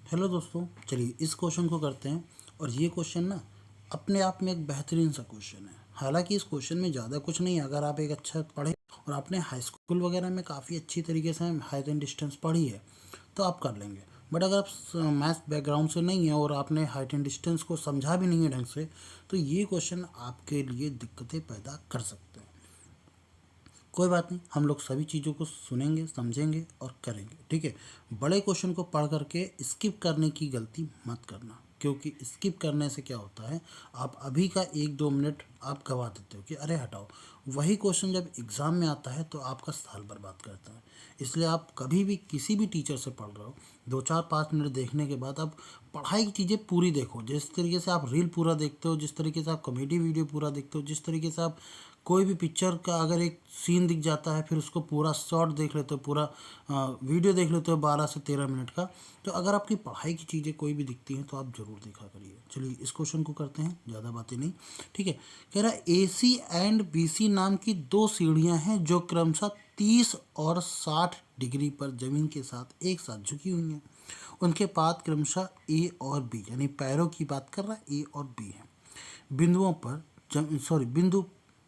Hello दोस्तों, चलिए इस क्वेश्चन को करते हैं। और ये क्वेश्चन ना अपने आप में एक बेहतरीन सा क्वेश्चन है। हालांकि इस क्वेश्चन में ज़्यादा कुछ नहीं है। अगर आप एक अच्छा पढ़े और आपने हाई स्कूल वगैरह में काफ़ी अच्छी तरीके से हाइट एंड डिस्टेंस पढ़ी है तो आप कर लेंगे। बट अगर आप मैथ्स बैकग्राउंड से नहीं है और आपने हाइट एंड डिस्टेंस को समझा भी नहीं है ढंग से, तो ये क्वेश्चन आपके लिए दिक्कतें पैदा कर सकते हैं। कोई बात नहीं, हम लोग सभी चीज़ों को सुनेंगे, समझेंगे और करेंगे, ठीक है। बड़े क्वेश्चन को पढ़ करके स्किप करने की गलती मत करना, क्योंकि स्किप करने से क्या होता है, आप अभी का 1-2 मिनट आप गवा देते हो कि अरे हटाओ। वही क्वेश्चन जब एग्ज़ाम में आता है तो आपका साल बर्बाद करता है। इसलिए आप कभी भी किसी भी टीचर से पढ़ रहे हो, 2-4-5 मिनट देखने के बाद आप पढ़ाई की चीज़ें पूरी देखो। जिस तरीके से आप रील पूरा देखते हो, जिस तरीके से आप कॉमेडी वीडियो पूरा देखते हो, जिस तरीके से आप कोई भी पिक्चर का अगर एक सीन दिख जाता है फिर उसको पूरा शॉर्ट देख लेते हो, पूरा वीडियो देख लेते हो 12 से 13 मिनट का। तो अगर आपकी पढ़ाई की चीज़ें कोई भी दिखती हैं तो आप ज़रूर देखा करिए। चलिए इस क्वेश्चन को करते हैं, ज़्यादा बातें नहीं, ठीक है। कह रहा है AC एंड BC नाम की दो सीढ़ियाँ हैं जो क्रमशः 30 और 60 डिग्री पर जमीन के साथ एक साथ झुकी हुई हैं। उनके पाद क्रमशः A और B, यानी पैरों की बात कर रहा है, A और B है। बिंदुओं पर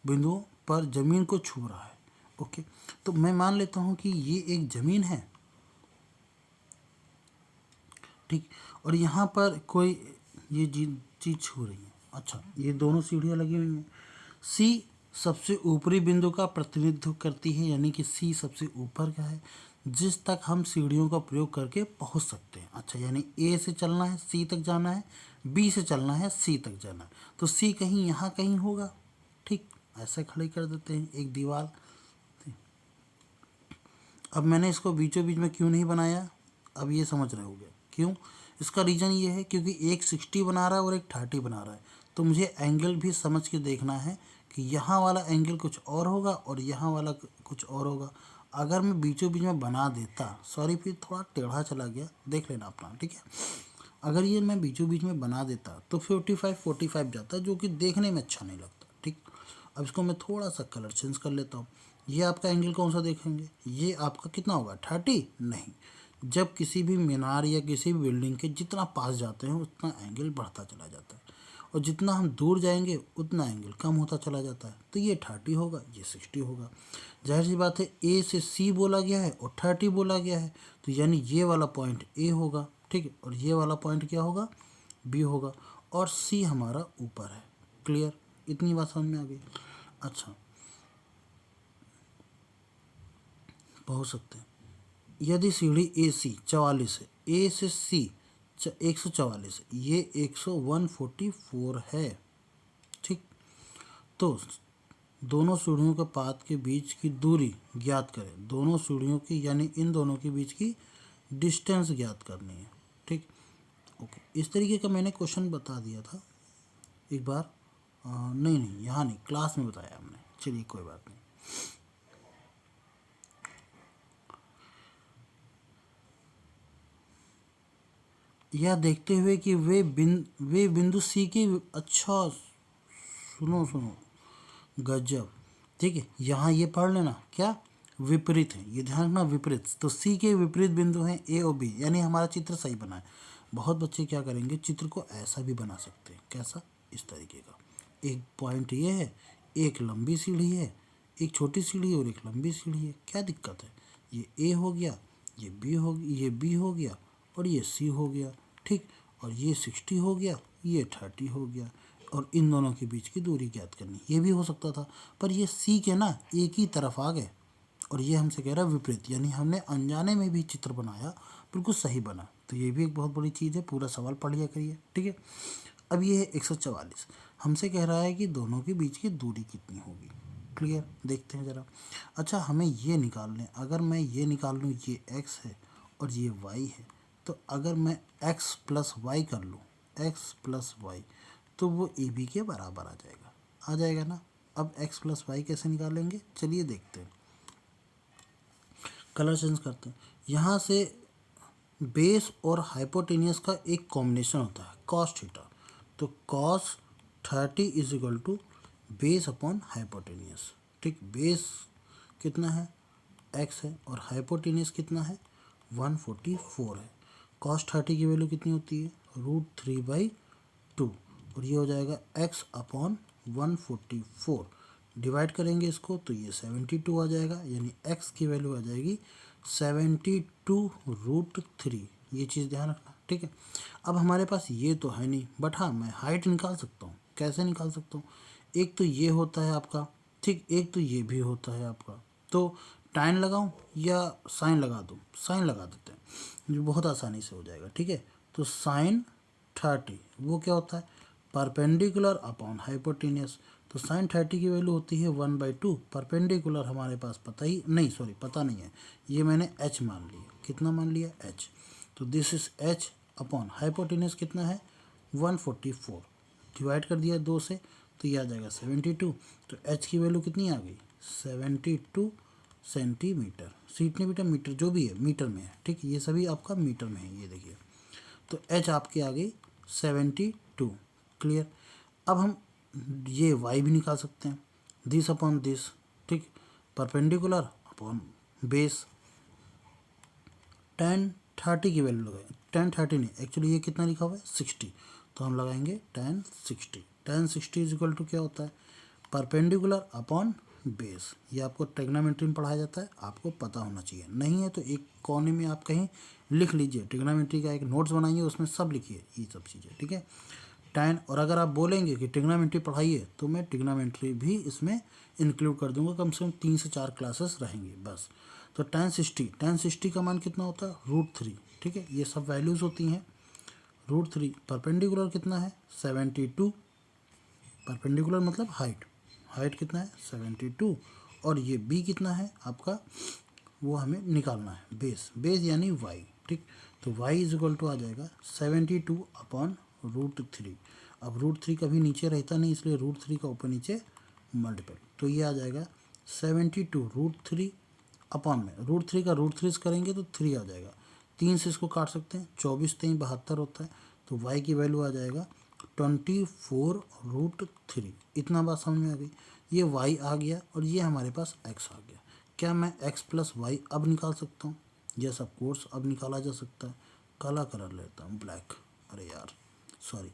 बिंदुओं पर जमीन को छू रहा है। ओके, तो मैं मान लेता हूँ कि ये एक जमीन है, ठीक। और यहाँ पर कोई ये चीज़ छू रही है। अच्छा, ये दोनों सीढ़ियाँ लगी हुई हैं। सी सबसे ऊपरी बिंदु का प्रतिनिधित्व करती है, यानी कि सी सबसे ऊपर का है जिस तक हम सीढ़ियों का प्रयोग करके पहुंच सकते हैं। अच्छा, यानी ए से चलना है सी तक जाना है, बी से चलना है सी तक जाना है, तो सी कहीं यहाँ कहीं होगा, ठीक। ऐसे खड़े कर देते हैं एक दीवार। अब मैंने इसको बीचों बीच में क्यों नहीं बनाया, अब ये समझ रहे होगे क्यों। इसका रीज़न ये है क्योंकि एक 60 बना रहा है और एक 30 बना रहा है, तो मुझे एंगल भी समझ के देखना है कि यहाँ वाला एंगल कुछ और होगा और यहाँ वाला कुछ और होगा। अगर मैं बीचों बीच में बना देता, सॉरी फिर थोड़ा टेढ़ा चला गया, देख लेना अपना, ठीक है। अगर ये मैं बीचों बीच में बना देता तो 45-45 जाता, जो कि देखने में अच्छा नहीं लगता, ठीक। अब इसको मैं थोड़ा सा कलर चेंज कर लेता हूँ। ये आपका एंगल कौन सा देखेंगे, ये आपका कितना होगा 30, नहीं। जब किसी भी मीनार या किसी भी बिल्डिंग के जितना पास जाते हैं उतना एंगल बढ़ता चला जाता है, और जितना हम दूर जाएंगे उतना एंगल कम होता चला जाता है। तो ये 30 होगा, ये 60 होगा। जाहिर सी बात है, ए से सी बोला गया है और 30 बोला गया है, तो यानी ये वाला पॉइंट ए होगा, ठीक है। और ये वाला पॉइंट क्या होगा, बी होगा। और सी हमारा ऊपर है। क्लियर, इतनी बात समझ में आ गई। अच्छा, पहुँच सकते हैं। यदि सीढ़ी ए सी 44 है, ए से सी 144 है, ये 144 है, ठीक। तो दोनों सीढ़ियों के पात के बीच की दूरी ज्ञात करें। दोनों सीढ़ियों की यानी इन दोनों के बीच की डिस्टेंस ज्ञात करनी है, ठीक। ओके, इस तरीके का मैंने क्वेश्चन बता दिया था एक बार। नहीं नहीं, यहाँ नहीं, क्लास में बताया हमने। चलिए कोई बात नहीं। यह देखते हुए कि वे बिंदु सी की, अच्छा सुनो सुनो, गजब, ठीक है। यहाँ ये पढ़ लेना क्या, विपरीत है, ये ध्यान रखना विपरीत। तो सी के विपरीत बिंदु हैं ए और बी, यानी हमारा चित्र सही बना है। बहुत बच्चे क्या करेंगे, चित्र को ऐसा भी बना सकते हैं, कैसा, इस तरीके का। एक पॉइंट ये है, एक लंबी सीढ़ी है, एक छोटी सीढ़ी और एक लंबी सीढ़ी है, क्या दिक्कत है। ये ए हो गया, ये बी हो गया, ये बी हो गया और ये सी हो गया, ठीक। और ये 60 हो गया, ये 30 हो गया, और इन दोनों के बीच की दूरी ज्ञात करनी, ये भी हो सकता था। पर ये सी के ना एक ही तरफ आ गए और ये हमसे कह रहा है विपरीत, यानी हमने अनजाने में भी चित्र बनाया, बिल्कुल सही बना। तो ये भी एक बहुत बड़ी चीज़ है, पूरा सवाल पढ़ लिया करिए, ठीक है। अब ये है 144, हमसे कह रहा है कि दोनों के बीच की दूरी कितनी होगी। क्लियर, देखते हैं ज़रा। अच्छा, हमें ये निकाल लें, अगर मैं ये निकाल लूँ, ये x है और ये y है, तो अगर मैं x प्लस वाई कर लूँ, x प्लस वाई, तो वो ए बी के बराबर आ जाएगा ना। अब x प्लस वाई कैसे निकालेंगे, चलिए देखते हैं। कलर चेंज करते हैं। यहाँ से बेस और हाइपोटेनियस का एक कॉम्बिनेशन होता है, कॉस थीटा। तो cos 30 is equal to base upon hypotenuse, ठीक। बेस कितना है, x है, और हाइपोटेनियस कितना है, 144 है। कॉस 30 की वैल्यू कितनी होती है, √3/2, और ये हो जाएगा x अपॉन 144। डिवाइड करेंगे इसको तो ये 72 आ जाएगा, यानी x की वैल्यू आ जाएगी 72√3। ये चीज़ ध्यान रखना, ठीक है। अब हमारे पास ये तो है नहीं, बट हाँ मैं हाइट निकाल सकता हूँ। कैसे निकाल सकता हूँ, एक तो ये होता है आपका, ठीक, एक तो ये भी होता है आपका। तो टाइन लगाऊं या साइन लगा दूं, साइन लगा देते हैं, जो बहुत आसानी से हो जाएगा, ठीक है। तो साइन 30 वो क्या होता है, परपेंडिकुलर अपॉन हाइपोटेनियस। तो साइन 30 की वैल्यू होती है 1/2। परपेंडिकुलर हमारे पास पता ही नहीं, सॉरी पता नहीं है, ये मैंने h मान लिया। कितना मान लिया, h। तो this is h upon hypotenuse कितना है 144, डिवाइड कर दिया 2 से तो ये आ जाएगा 72। तो h की वैल्यू कितनी आ गई 72 सेंटीमीटर। सेंटीमीटर मीटर जो भी है मीटर में है, ठीक, ये सभी आपका मीटर में है, ये देखिए। तो h आपकी आ गई 72। क्लियर। अब हम ये y भी निकाल सकते हैं, दिस अपॉन दिस, ठीक, परपेंडिकुलर अपॉन बेस। tan 30 की वैल्यू लगाएंगे, tan 30 नहीं, एक्चुअली ये कितना लिखा हुआ है 60, तो हम लगाएंगे tan 60। tan 60 is equal to क्या होता है, परपेंडिकुलर अपॉन बेस। ये आपको ट्रिग्नोमेट्री में पढ़ाया जाता है, आपको पता होना चाहिए। नहीं है तो एक कोने में आप कहीं लिख लीजिए, ट्रिग्नोमेट्री का एक नोट्स बनाइए, उसमें सब लिखिए ये सब चीज़ें, ठीक है। tan, और अगर आप बोलेंगे कि ट्रिग्नोमेट्री पढ़ाइए तो मैं ट्रिग्नोमेट्री भी इसमें इंक्लूड कर दूंगा, कम से कम 3 से 4 क्लासेस रहेंगी बस। तो tan 60 का मान कितना होता है √3, ठीक है। ये सब वैल्यूज़ होती हैं। √3 परपेंडिकुलर कितना है 72, परपेंडिकुलर मतलब हाइट, हाइट कितना है 72, और ये b कितना है आपका, वो हमें निकालना है, बेस, बेस यानी y, ठीक। तो y इज इक्वल टू आ जाएगा 72 अपॉन √3। अब √3 कभी नीचे रहता नहीं, इसलिए √3 का ऊपर नीचे मल्टीपल, तो ये आ जाएगा 72√3 अपॉन में √3 का √3 करेंगे तो 3 आ जाएगा, 3 से इसको काट सकते हैं, 24×3 = 72 होता है। तो y की वैल्यू आ जाएगा 24√3। इतना बात समझ में आ गई, ये y आ गया और ये हमारे पास x आ गया। क्या मैं x प्लस वाई अब निकाल सकता हूँ, यस ऑफ कोर्स अब निकाला जा सकता है। काला कलर लेता हूँ, ब्लैक, अरे यार सॉरी।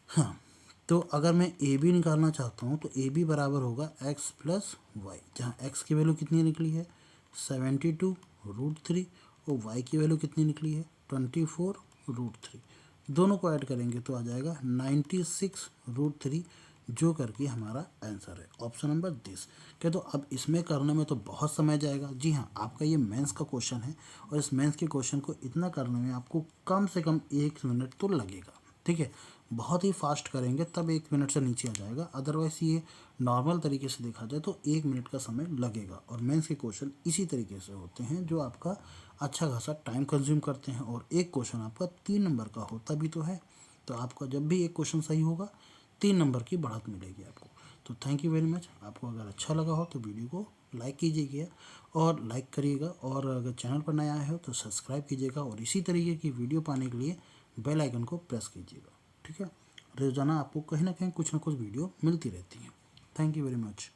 हाँ, तो अगर मैं ए बी निकालना चाहता हूँ तो ए बी बराबर होगा x प्लस वाई, जहाँ x की वैल्यू कितनी निकली है 72√3 और y की वैल्यू कितनी निकली है 24√3। दोनों को ऐड करेंगे तो आ जाएगा 96√3, जो करके हमारा आंसर है ऑप्शन नंबर दिस। क्या तो अब इसमें करने में तो बहुत समय जाएगा। जी हाँ, आपका ये मेंस का क्वेश्चन है और इस मेंस के क्वेश्चन को इतना करने में आपको कम से कम 1 मिनट तो लगेगा, ठीक है। बहुत ही फास्ट करेंगे तब 1 मिनट से नीचे आ जाएगा, अदरवाइज़ ये नॉर्मल तरीके से देखा जाए तो 1 मिनट का समय लगेगा। और मेंस के क्वेश्चन इसी तरीके से होते हैं जो आपका अच्छा खासा टाइम कंज्यूम करते हैं, और एक क्वेश्चन आपका 3 नंबर का होता भी तो है। तो आपका जब भी एक क्वेश्चन सही होगा 3 नंबर की बढ़त मिलेगी आपको। तो थैंक यू वेरी मच। आपको अगर अच्छा लगा हो तो वीडियो को लाइक कीजिएगा और लाइक करिएगा, और अगर चैनल पर नया आए हो तो सब्सक्राइब कीजिएगा, और इसी तरीके की वीडियो पाने के लिए बेल आइकन को प्रेस कीजिएगा, ठीक है। रोज़ाना आपको कहीं ना कहीं कुछ ना कुछ वीडियो मिलती रहती है। Thank you very much.